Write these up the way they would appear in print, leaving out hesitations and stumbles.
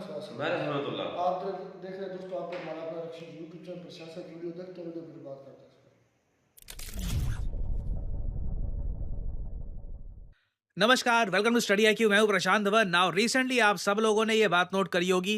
मैं रहमतुल्लाह। आप देख रहे हैं दोस्तों, आप हमारा अपना रक्षित यूट्यूब चैनल पर सियासत वीडियो देखते वीडियो फिर बात करते हैं। नमस्कार, वेलकम टू स्टडी आईक्यू। मैं हूं प्रशांत धवन। नाउ रिसेंटली आप सब लोगों ने ये बात नोट करी होगी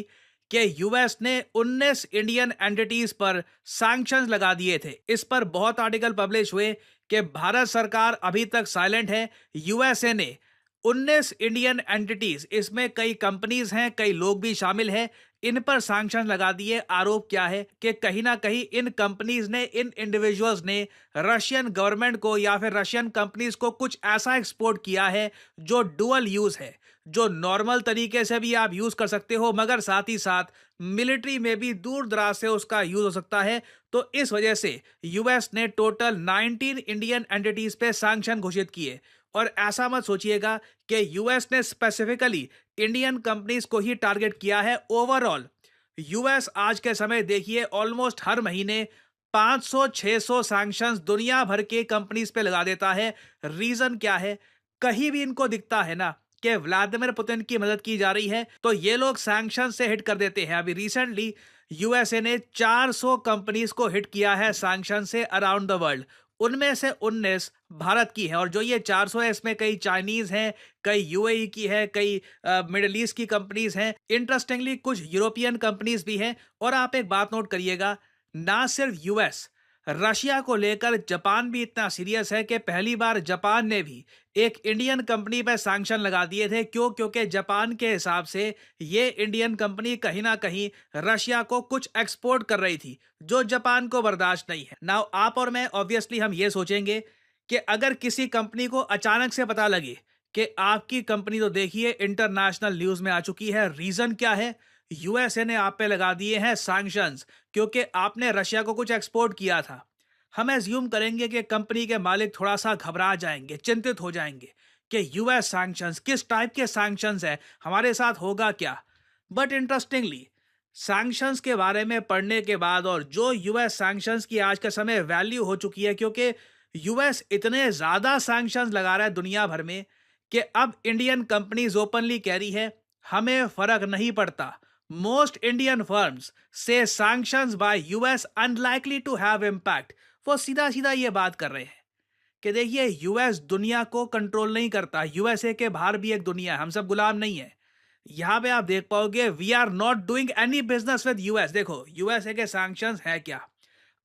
कि यूएस ने 19 इंडियन एंटिटीज पर सैंक्शंस लगा दिए थे। इस पर बहुत आर्टिकल पब्लिश हुए कि भारत सरकार अभी तक साइलेंट है। यूएसए ने 19 इंडियन एंटिटीज, इसमें कई कंपनीज हैं, कई लोग भी शामिल हैं, इन पर सैंक्शन लगा दिए। आरोप क्या है कि कहीं ना कहीं इन कंपनीज ने, इन इंडिविजुअल्स ने रशियन गवर्नमेंट को या फिर रशियन कंपनीज को कुछ ऐसा एक्सपोर्ट किया है जो डुअल यूज है, जो नॉर्मल तरीके से भी आप यूज कर सकते हो मगर साथ ही साथ मिलिट्री में भी दूर दराज से उसका यूज हो सकता है। तो इस वजह से यूएस ने टोटल 19 इंडियन एंटिटीज पे सैंक्शन घोषित किए। और ऐसा मत सोचिएगा कि यूएस ने स्पेसिफिकली इंडियन कंपनीज को ही टारगेट किया है। ओवरऑल यूएस आज के समय देखिए ऑलमोस्ट हर महीने 500-600 सैंक्शंस दुनिया भर के कंपनीज पे लगा देता है। रीजन क्या है? कहीं भी इनको दिखता है ना कि व्लादिमीर पुतिन की मदद की जा रही है तो ये लोग सैंक्शन से हिट कर देते हैं। अभी रिसेंटली यूएसए ने 400 कंपनीज को हिट किया है सैंक्शन से अराउंड द वर्ल्ड। उनमें से 19 भारत की है। और जो ये 400 है इसमें कई चाइनीज हैं, कई यूएई की है, कई मिडिल ईस्ट की कंपनीज हैं, इंटरेस्टिंगली कुछ यूरोपियन कंपनीज भी हैं। और आप एक बात नोट करिएगा, ना सिर्फ यूएस, रशिया को लेकर जापान भी इतना सीरियस है कि पहली बार जापान ने भी एक इंडियन कंपनी पर सैंक्शन लगा दिए थे। क्यों? क्योंकि जापान के हिसाब से ये इंडियन कंपनी कहीं ना कहीं रशिया को कुछ एक्सपोर्ट कर रही थी जो जापान को बर्दाश्त नहीं है। नाउ आप और मैं ऑब्वियसली हम ये सोचेंगे कि अगर किसी कंपनी को अचानक से पता लगे कि आपकी कंपनी, तो देखिए इंटरनेशनल न्यूज में आ चुकी है। रीजन क्या है? यूएसए ने आप पे लगा दिए हैं सैंक्शंस क्योंकि आपने रशिया को कुछ एक्सपोर्ट किया था। हम एज्यूम करेंगे कि कंपनी के मालिक थोड़ा सा घबरा जाएंगे, चिंतित हो जाएंगे कि यूएस सैंक्शंस किस टाइप के सैंक्शंस है, हमारे साथ होगा क्या। बट इंटरेस्टिंगली सैंक्शंस के बारे में पढ़ने के बाद, और जो यूएस सैंक्शंस की आज के समय वैल्यू हो चुकी है, क्योंकि यूएस इतने ज्यादा सैंक्शंस लगा रहा है दुनिया भर में कि अब इंडियन कंपनीज ओपनली कह रही है हमें फर्क नहीं पड़ता। मोस्ट इंडियन फर्म्स से sanctions by US unlikely to have impact. वो सीधा सीधा ये बात कर रहे हैं कि देखिए यूएस दुनिया को कंट्रोल नहीं करता, यूएसए के बाहर भी एक दुनिया है, हम सब गुलाम नहीं है। यहां पे आप देख पाओगे we are not doing any business with US. देखो यूएसए के सैंक्शंस है क्या?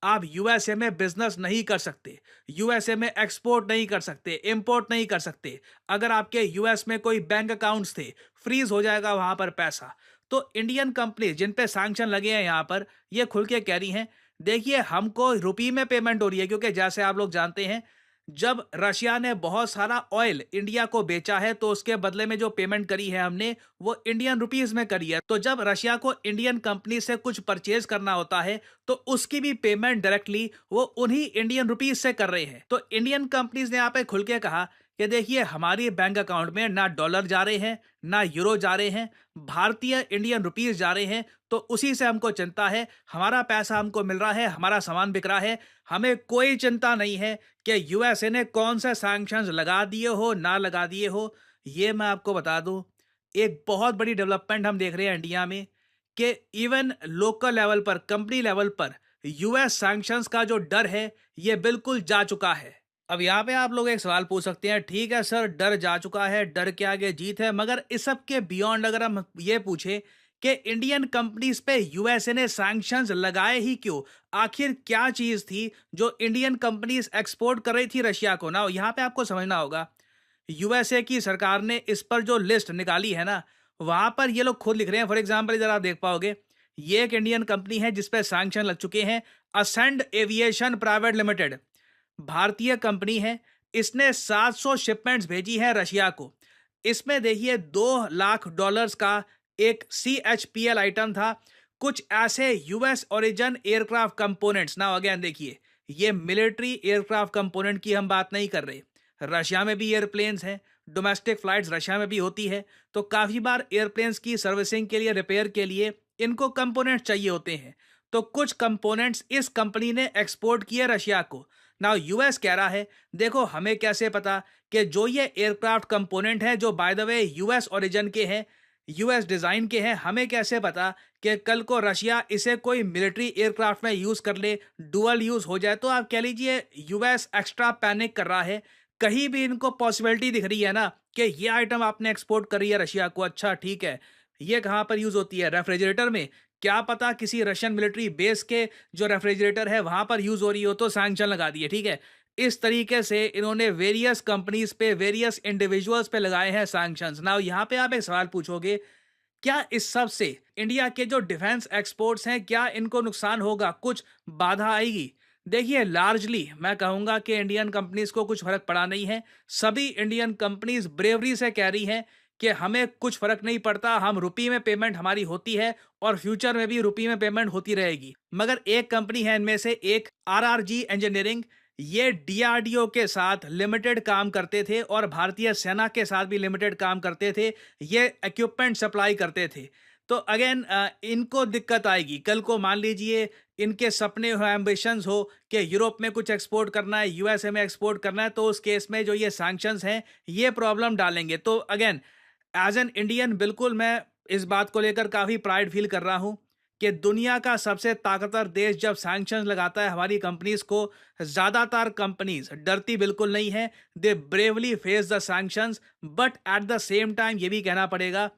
आप यूएसए में बिजनेस नहीं कर सकते, यूएसए में एक्सपोर्ट नहीं कर सकते, इंपोर्ट नहीं कर सकते। अगर आपके यूएस में कोई बैंक अकाउंट्स थे, फ्रीज हो जाएगा वहां पर पैसा। तो इंडियन कंपनी जिन पे सैंक्शन लगे हैं यहां पर, ये खुल के कह रही हैं देखिए हमको रुपये में पेमेंट हो रही है। क्योंकि जैसे आप लोग जानते हैं, जब रशिया ने बहुत सारा ऑयल इंडिया को बेचा है तो उसके बदले में जो पेमेंट करी है हमने, वो इंडियन रुपीस में करी है। तो जब रशिया को इंडियन कंपनी से कुछ परचेज करना होता है तो उसकी भी पेमेंट डायरेक्टली वो उन्हीं इंडियन रुपीस से कर रहे हैं। तो इंडियन कंपनीज ने यहाँ पे खुल के कहा कि देखिए हमारी बैंक अकाउंट में ना डॉलर जा रहे हैं, ना यूरो जा रहे हैं, भारतीय इंडियन रुपीस जा रहे हैं। तो उसी से हमको चिंता है, हमारा पैसा हमको मिल रहा है, हमारा सामान बिक रहा है, हमें कोई चिंता नहीं है कि यूएसए ने कौन से सैंक्शंस लगा दिए हो ना लगा दिए हो। ये मैं आपको बता दूं, एक बहुत बड़ी डेवलपमेंट हम देख रहे हैं इंडिया में कि इवन लोकल लेवल पर, कंपनी लेवल पर यूएस सैंक्शंस का जो डर है ये बिल्कुल जा चुका है। अब यहाँ पे आप लोग एक सवाल पूछ सकते हैं, ठीक है सर डर जा चुका है, डर के आगे जीत है, मगर इस सब के बियॉन्ड अगर हम ये पूछे कि इंडियन कंपनीज पे यूएसए ने सैंक्शंस लगाए ही क्यों, आखिर क्या चीज थी जो इंडियन कंपनीज एक्सपोर्ट कर रही थी रशिया को ना, यहाँ पे आपको समझना होगा। यूएसए की सरकार ने इस पर जो लिस्ट निकाली है ना, वहां पर ये लोग खुद लिख रहे हैं। फॉर एग्जाम्पल इधर आप देख पाओगे, ये एक इंडियन कंपनी है जिसपे सैंक्शन लग चुके हैं, असेंड एविएशन प्राइवेट लिमिटेड, भारतीय कंपनी है। इसने 700 शिपमेंट्स भेजी है रशिया को। इसमें देखिए $2 लाख का एक CHPL आइटम था, कुछ ऐसे यूएस ओरिजिन एयरक्राफ्ट कंपोनेंट्स। ना अगेन देखिए, ये मिलिट्री एयरक्राफ्ट कंपोनेंट की हम बात नहीं कर रहे। रशिया में भी एयरप्लेन्स हैं, डोमेस्टिक फ्लाइट्स रशिया में भी होती है, तो काफ़ी बार एयरप्लेन्स की सर्विसिंग के लिए, रिपेयर के लिए इनको कंपोनेंट्स चाहिए होते हैं। तो कुछ कंपोनेंट्स इस कंपनी ने एक्सपोर्ट किए रशिया को। नाउ यूएस कह रहा है देखो हमें कैसे पता कि जो ये एयरक्राफ्ट कंपोनेंट है जो by the way US origin के हैं, यूएस डिजाइन के हैं, हमें कैसे पता कि कल को रशिया इसे कोई मिलिट्री एयरक्राफ्ट में यूज कर ले, डुअल यूज हो जाए। तो आप कह लीजिए यूएस एक्स्ट्रा पैनिक कर रहा है। कहीं भी इनको पॉसिबिलिटी दिख रही है ना कि ये आइटम आपने एक्सपोर्ट करी है रशिया को, अच्छा ठीक है, ये कहाँ पर यूज होती है? रेफ्रिजरेटर में। क्या पता किसी रशियन मिलिट्री बेस के जो रेफ्रिजरेटर है वहां पर यूज हो रही हो, तो सैंक्शन लगा दिए, ठीक है। इस तरीके से इन्होंने वेरियस कंपनीज पे, वेरियस इंडिविजुअल्स पे लगाए हैं सैंक्शंस। नाउ यहाँ पे आप एक सवाल पूछोगे, क्या इस सब से इंडिया के जो डिफेंस एक्सपोर्ट्स हैं, क्या इनको नुकसान होगा, कुछ बाधा आएगी? देखिए, लार्जली मैं कहूंगा कि इंडियन कंपनीज को कुछ फर्क पड़ा नहीं है। सभी इंडियन कंपनीज ब्रेवरी से कह रही हैं कि हमें कुछ फर्क नहीं पड़ता, हम रुपये में पेमेंट हमारी होती है और फ्यूचर में भी रुपये में पेमेंट होती रहेगी। मगर एक कंपनी है इनमें से, एक आरआरजी इंजीनियरिंग, ये डीआरडीओ के साथ लिमिटेड काम करते थे और भारतीय सेना के साथ भी लिमिटेड काम करते थे, ये इक्विपमेंट सप्लाई करते थे। तो अगेन इनको दिक्कत आएगी। कल को मान लीजिए इनके सपने हो, एम्बिशंस हो कि यूरोप में कुछ एक्सपोर्ट करना है, यूएसए में एक्सपोर्ट करना है, तो उस केस में जो ये सैंक्शंस हैं ये प्रॉब्लम डालेंगे। तो अगेन एज एन इंडियन बिल्कुल मैं इस बात को लेकर काफ़ी प्राइड फील कर रहा हूं कि दुनिया का सबसे ताकतवर देश जब सैंक्शंस लगाता है हमारी कंपनीज को, ज़्यादातर कंपनीज डरती बिल्कुल नहीं है, they bravely face the sanctions. But at the same time ये भी कहना पड़ेगा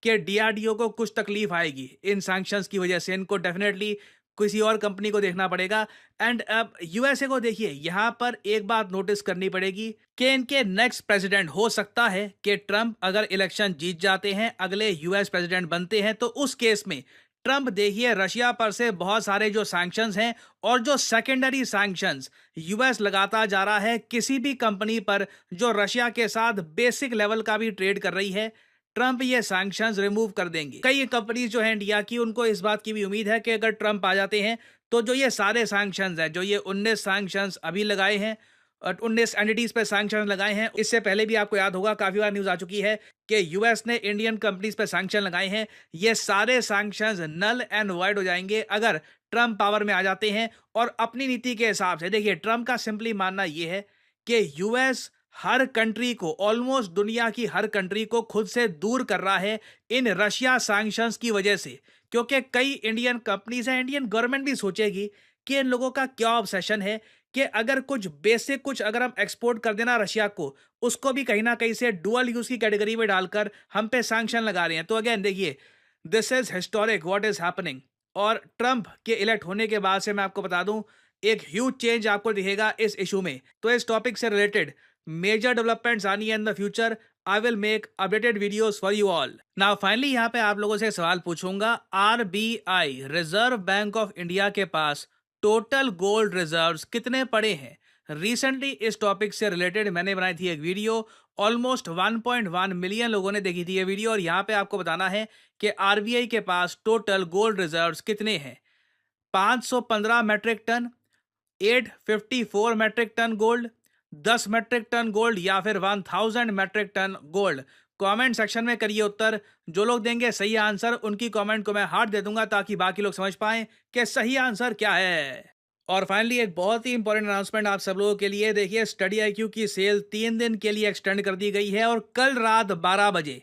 कि डीआरडीओ को कुछ तकलीफ आएगी इन सैंक्शंस की वजह से, इनको डेफिनेटली किसी और कंपनी को देखना पड़ेगा। एंड अब यूएसए को देखिए, यहां पर एक बात नोटिस करनी पड़ेगी कि इनके नेक्स्ट प्रेसिडेंट हो सकता है कि ट्रंप अगर इलेक्शन जीत जाते हैं, अगले यूएस प्रेसिडेंट बनते हैं, तो उस केस में ट्रंप देखिए रशिया पर से बहुत सारे जो सैंक्शंस हैं और जो सेकेंडरी सैंक्शंस यूएस लगाता जा रहा है किसी भी कंपनी पर जो रशिया के साथ बेसिक लेवल का भी ट्रेड कर रही है, ट्रंप ये सैंक्शंस रिमूव कर देंगे। कई कंपनीज जो है इंडिया की, उनको इस बात की भी उम्मीद है कि अगर ट्रंप आ जाते हैं तो जो ये सारे सैंक्शंस हैं, जो ये 19 सैंक्शंस अभी लगाए हैं और 19 एंटिटीज पे सैंक्शन लगाए हैं, इससे पहले भी आपको याद होगा काफी बार न्यूज आ चुकी है कि यूएस ने इंडियन कंपनीज पे सैंक्शन लगाए हैं। ये सारे सैंक्शंस नल एंड वॉइड हो जाएंगे अगर ट्रंप पावर में आ जाते हैं। और अपनी नीति के हिसाब से देखिए, ट्रंप का सिंपली मानना यह है कि यूएस हर कंट्री को, ऑलमोस्ट दुनिया की हर कंट्री को खुद से दूर कर रहा है इन रशिया सैंक्शंस की वजह से। क्योंकि कई इंडियन कंपनीज हैं, इंडियन गवर्नमेंट भी सोचेगी कि इन लोगों का क्या ऑब्सेशन है कि अगर कुछ बेसिक कुछ अगर हम एक्सपोर्ट कर देना रशिया को, उसको भी कहीं ना कहीं से डुअल यूज की कैटेगरी में डालकर हम पे सैंक्शन लगा रहे हैं। तो अगेन देखिए, this is historic what is happening. और ट्रंप के इलेक्ट होने के बाद से मैं आपको बता दूं, एक ह्यूज चेंज आपको दिखेगा इस इशू में। तो इस टॉपिक से रिलेटेड मेजर डेवलपमेंट्स आनी है in the future, I will make updated videos for you all. Now finally यहाँ पे आप लोगों से सवाल पूछूंगा, RBI reserve bank of India के पास टोटल गोल्ड रिजर्व्स कितने पड़े हैं? रिसेंटली इस टॉपिक से रिलेटेड मैंने बनाई थी एक वीडियो, ऑलमोस्ट 1.1 मिलियन लोगों ने देखी थी ये वीडियो। और यहाँ पे आपको बताना है कि आरबीआई के पास टोटल गोल्ड रिजर्व्स कितने हैं। 515 metric ton, 854 metric ton gold, 10 metric ton gold, या फिर 1000 metric ton gold? Comment section में करिए उत्तर। जो लोग देंगे सही आंसर, उनकी कमेंट को मैं हार्ट दे दूंगा ताकि बाकी लोग समझ पाएं कि सही आंसर क्या है। और फाइनली एक बहुत ही इंपॉर्टेंट अनाउंसमेंट आप सब लोगों के लिए। देखिए, स्टडी आईक्यू की सेल 3 दिन के लिए एक्सटेंड कर दी गई है और कल रात 12 बजे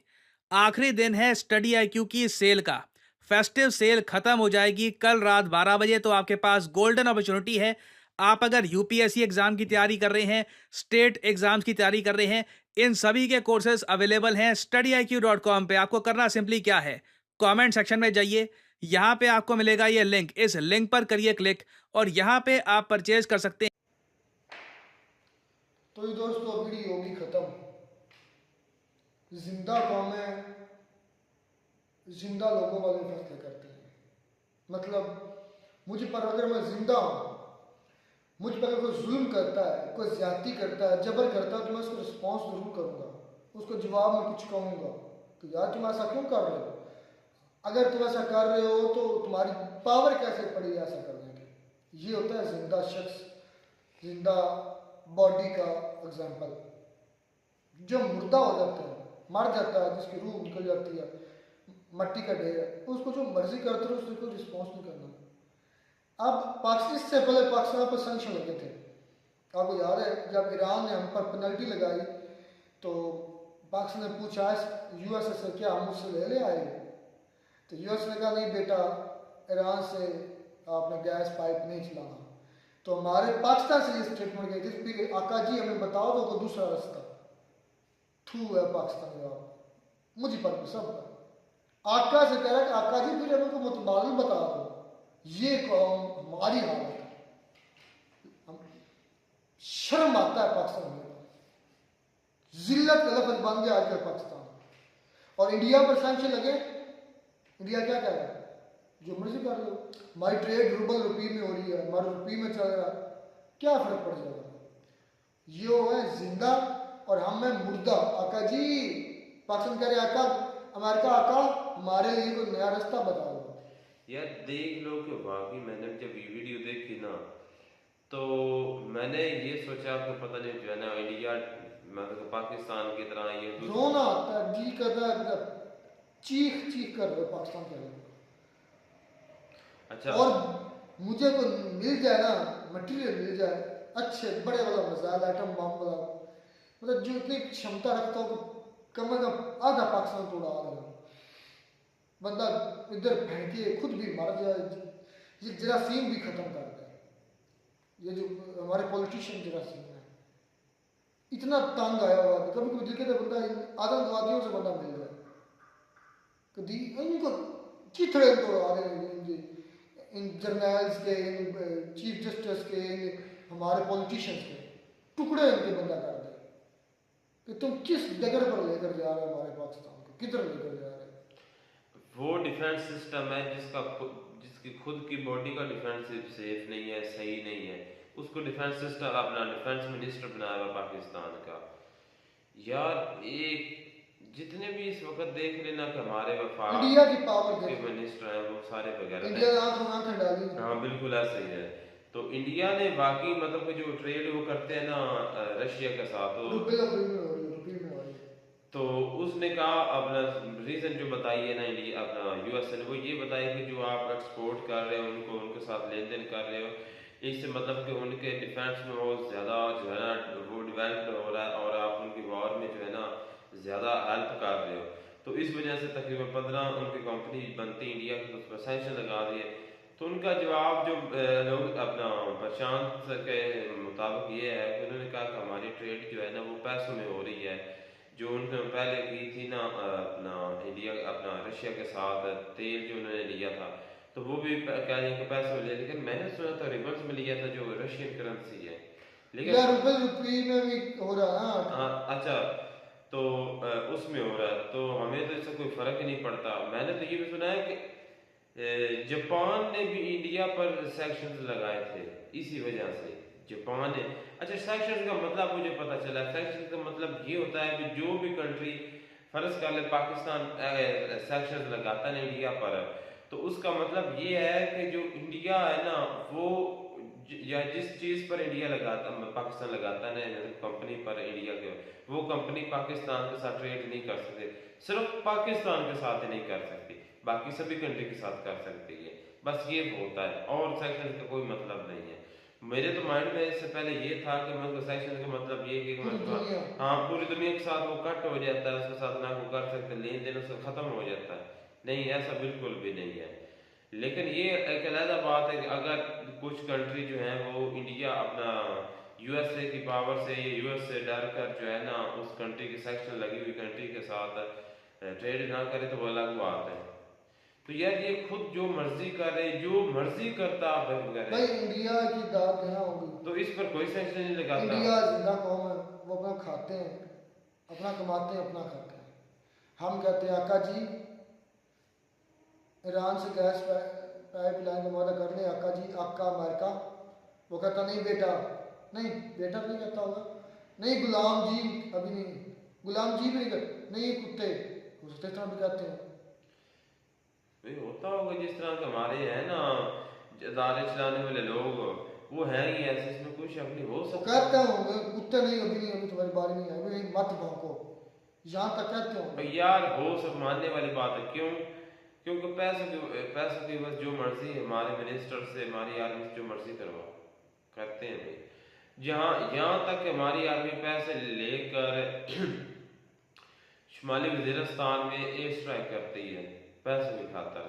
आखिरी दिन है स्टडी आईक्यू की सेल का। फेस्टिव सेल खत्म हो जाएगी कल रात 12 बजे। तो आपके पास गोल्डन अपॉर्चुनिटी है। आप अगर यूपीएससी एग्जाम की तैयारी कर रहे हैं, स्टेट एग्जाम्स की तैयारी कर रहे हैं, इन सभी के कोर्सेज अवेलेबल हैं studiiq.com पे। आपको करना सिंपली क्या है, कमेंट सेक्शन में जाइए, यहाँ पे आपको मिलेगा ये लिंक, इस लिंक पर करिए क्लिक और यहाँ पे आप परचेज कर सकते हैं। तो ये दोस्तों वीडियो होगी खत्म। जिंदा कौमें जिंदा लोगों वाले फैसले करती हैं। मतलब मुझ पर अगर मैं जिंदा हूँ, मुझ पर अगर कोई जुल्म करता है, कोई ज्यादती करता है, जबर करता है, तो मैं उसको रिस्पॉन्स जरूर करूँगा, उसको जवाब में कुछ कहूँगा कि यार तुम ऐसा क्यों कर रहे हो। अगर तुम ऐसा कर रहे हो तो तुम्हारी पावर कैसे पड़ी ऐसा करने की। ये होता है जिंदा शख्स, जिंदा बॉडी का एग्जाम्पल। जो मुर्दा हो जाता है, मर जाता है, जिसकी रूह निकल जाती है, मट्टी का ढेर है, उसको जो मर्जी करते रहो, उसको कोई रिस्पॉन्स नहीं करना। अब पाकिस्तान, इससे पहले पाकिस्तान पर सैंक्शन लगे थे। आपको याद है जब ईरान ने हम पर पेनल्टी लगाई तो पाकिस्तान ने पूछा यूएस से क्या हम उससे ले आए? तो यूएस ने कहा नहीं बेटा, ईरान से आपने गैस पाइप नहीं चलाना। तो हमारे पाकिस्तान से ये स्टेटमेंट गई थी, फिर आका जी हमें बताओ तो कोई दूसरा रास्ता। थू है पाकिस्तान का, मुझे पर सब आका से कह रहा है कि आका जी फिर हमें को मुतबादिल बता दो, ये कौम हमारी हालत है। शर्म आता है पाकिस्तान में, जिल्लत का लफ्ज बन गया आजकल पाकिस्तान। और इंडिया पर सैंक्शन लगे, इंडिया क्या कह रहा है? जो मर्जी कर लो, हमारी ट्रेड रूबल रुपये में हो रही है, हमारा रुपये में चल रहा है, क्या फर्क पड़ जाएगा? ये है जिंदा और हम है मुर्दा। आका जी पाकिस्तान कह रहे आका, अमेरिका आका हमारे लिए कोई नया रास्ता बता दो। यार देख लो कि वाकई मैंने जब ये वीडियो देखी ना, तो मैंने ये सोचा कि पता नहीं जो है ना इंडिया मतलब पाकिस्तान की तरह ये रोना आता है, जी करता है, चीख चीख कर रहे पाकिस्तान के लिए। अच्छा, और मुझे को मिल जाए ना, मटेरियल मिल जाए अच्छे बड़े वाला मिसाइल एटम बम वाला, मतलब जो इतनी क्षमता रखता हो कि कम से कम आधा पाकिस्तान तोड़ा देगा, बंदा इधर फेंके खुद भी मर जाए, ये जरासीम भी खत्म कर दे। ये जो हमारे पॉलिटिशियन जरासीम है, इतना तंग आया हुआ है, कभी कभी दिल कहता बंदा आतंकवादियों से बंदा मिल जाए, कभी इनको चिथड़े तोड़ा रहे इन जर्नल्स के, इन चीफ जस्टिस के, इन हमारे पॉलिटिशियंस के टुकड़े इनके बंदा कर दे कि तुम किस डगर पर लेकर जा रहे हो हमारे पाकिस्तान को, किधर लेकर जा रहे हो? वो डिफेंस सिस्टम है जिसकी खुद की बॉडी का डिफेंस सेफ नहीं है, सही नहीं है, उसको डिफेंस सिस्टम अपना डिफेंस मिनिस्टर बनाया हुआ पाकिस्तान का। यार एक जितने भी इस वक्त देख लेना कि हमारे वफाक इंडिया की पावर के देखो, मिनिस्टर हैं वो सारे वगैरह इंडिया आंखें डाली। हाँ बिल्कुल ऐसा ही है। तो इंडिया ने बाकी मतलब कि जो ट्रेड वो करते हैं ना रशिया के साथ, तो रुपये में हो रही है। तो उसने कहा अपना रीजन जो बताई है ना इंडिया अपना यूएस ने, वो ये बताया कि जो आप एक्सपोर्ट कर रहे हो उनको उनके साथ लेन देन कर रहे हो, इससे मतलब कि उनके डिफेंस में बहुत ज़्यादा जो है ना वो डेवलप्ड हो रहा है और आप उनकी वॉर में जो है ना ज़्यादा हेल्प कर रहे हो। तो इस वजह से तकरीबन 15 उनकी कंपनी बनती इंडिया की, तो उस पर सैंक्शन लगा दिए। तो उनका जवाब जो लोग अपना प्रशांत के मुताबिक ये है कि उन्होंने कहा कि हमारी ट्रेड जो है ना वो पैसों में हो रही है, जो उन्होंने पहले की थी ना अपना इंडिया अपना रशिया के साथ तेल जो उन्होंने लिया था, तो वो भी कह रहे हैं कि पैसों में लिया, लेकिन मैंने सुना था रिवर्स में लिया था जो रशियन करेंसी है, लेकिन रुपये में भी हो रहा है। हाँ अच्छा, तो उसमें हो रहा है, तो हमें तो इससे कोई फर्क ही नहीं पड़ता। मैंने तो ये भी सुना है कि जापान ने भी इंडिया पर सैंक्शंस लगाए थे इसी वजह से, जापान ने। अच्छा, सैंक्शंस का मतलब मुझे पता चला, सैंक्शंस का मतलब ये होता है कि जो भी कंट्री फर्ज कर ले पाकिस्तान सैंक्शंस लगाता है इंडिया पर, तो उसका मतलब ये है कि जो इंडिया है ना वो या जिस चीज़ पर इंडिया लगाता पाकिस्तान लगाता है कंपनी पर इंडिया के, वो कंपनी पाकिस्तान के साथ ट्रेड नहीं कर सकते, सिर्फ पाकिस्तान के साथ ही नहीं कर सकती, बाकी सभी कंट्री के साथ कर सकती है। बस ये होता है और सैंक्शन का कोई मतलब नहीं है। मेरे तो माइंड में इससे पहले ये था कि मतलब सैंक्शन का मतलब ये कि मतलब हाँ पूरी दुनिया के साथ वो कट हो जाता है, उसके साथ ना वो कर सकते, लेन देन उसका खत्म हो जाता है। नहीं, ऐसा बिल्कुल भी नहीं है। लेकिन ये एक अलग बात है कि अगर कुछ कंट्री जो है वो इंडिया अपना यूएसए की पावर से, यूएस से डर कर जो है ना उस कंट्री की सैंक्शन लगी हुई कंट्री के साथ ट्रेड ना करे, तो वो अलग बात है। तो यार ये खुद जो मर्जी करे, जो मर्जी करता भाई इंडिया की दाद यहाँ होगी, तो इस पर कोई सैंक्शन नहीं लगाता। इंडिया जिंदा कौम है, वो अपना खाते हैं, अपना कमाते हैं, अपना खाते हैं। हम कहते हैं आका जी ईरान से गैस पाइपलाइन का वादा कर ले, आका जी आका अमेरिका। वो कहता नहीं बेटा, नहीं बेटा नहीं कहता होगा, नहीं गुलाम जी अभी नहीं, गुलाम जी भी नहीं कहते, नहीं कुत्ते उस तरह भी कहते हैं। होता होगा जिस तरह के हमारे हैं ना अदारे चलाने वाले लोग, वो है ही ऐसे, इसमें कोई शक नहीं हो सकता। कहते होंगे कुत्ते नहीं अभी नहीं, अभी तुम्हारी बारी नहीं आई, अभी मत भौंको, यहाँ तक कहते होंगे। यार हो सब मानने वाली बात है, क्यों? क्योंकि पैसों की बस जो मर्जी हमारे मिनिस्टर से, हमारी आर्मी से जो मर्जी करते हैं भाई। यहाँ तक हमारी आर्मी पैसे लेकर शुमाली वजीरिस्तान में एयर स्ट्राइक करती है पैसे की खातर,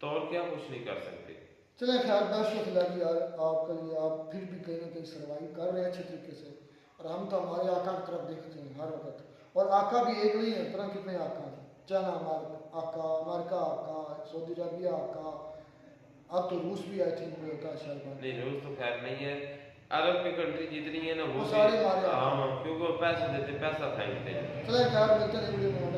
तो और क्या कुछ नहीं कर सकते। चले खैर बेस्ट ऑफ लक यार आपके लिए, आप फिर भी कहीं ना कहीं सर्वाइव कर रहे हैं अच्छे तरीके से, और हम तो हमारे आका की तरफ देखते हैं हर वक्त, और आका भी एक नहीं है, पता कितने आका हैं, चाइना आका, अमेरिका आका, सऊदी अरबिया आका, अब तो रूस भी आई थिंक होता है शायद। नहीं रूस तो खैर नहीं है, अरब की कंट्री जितनी है ना वो वो सारे हमारे हाँ क्योंकि वो पैसा देते पैसा फेंकते हैं। चले खैर मिलते हैं वीडियो में,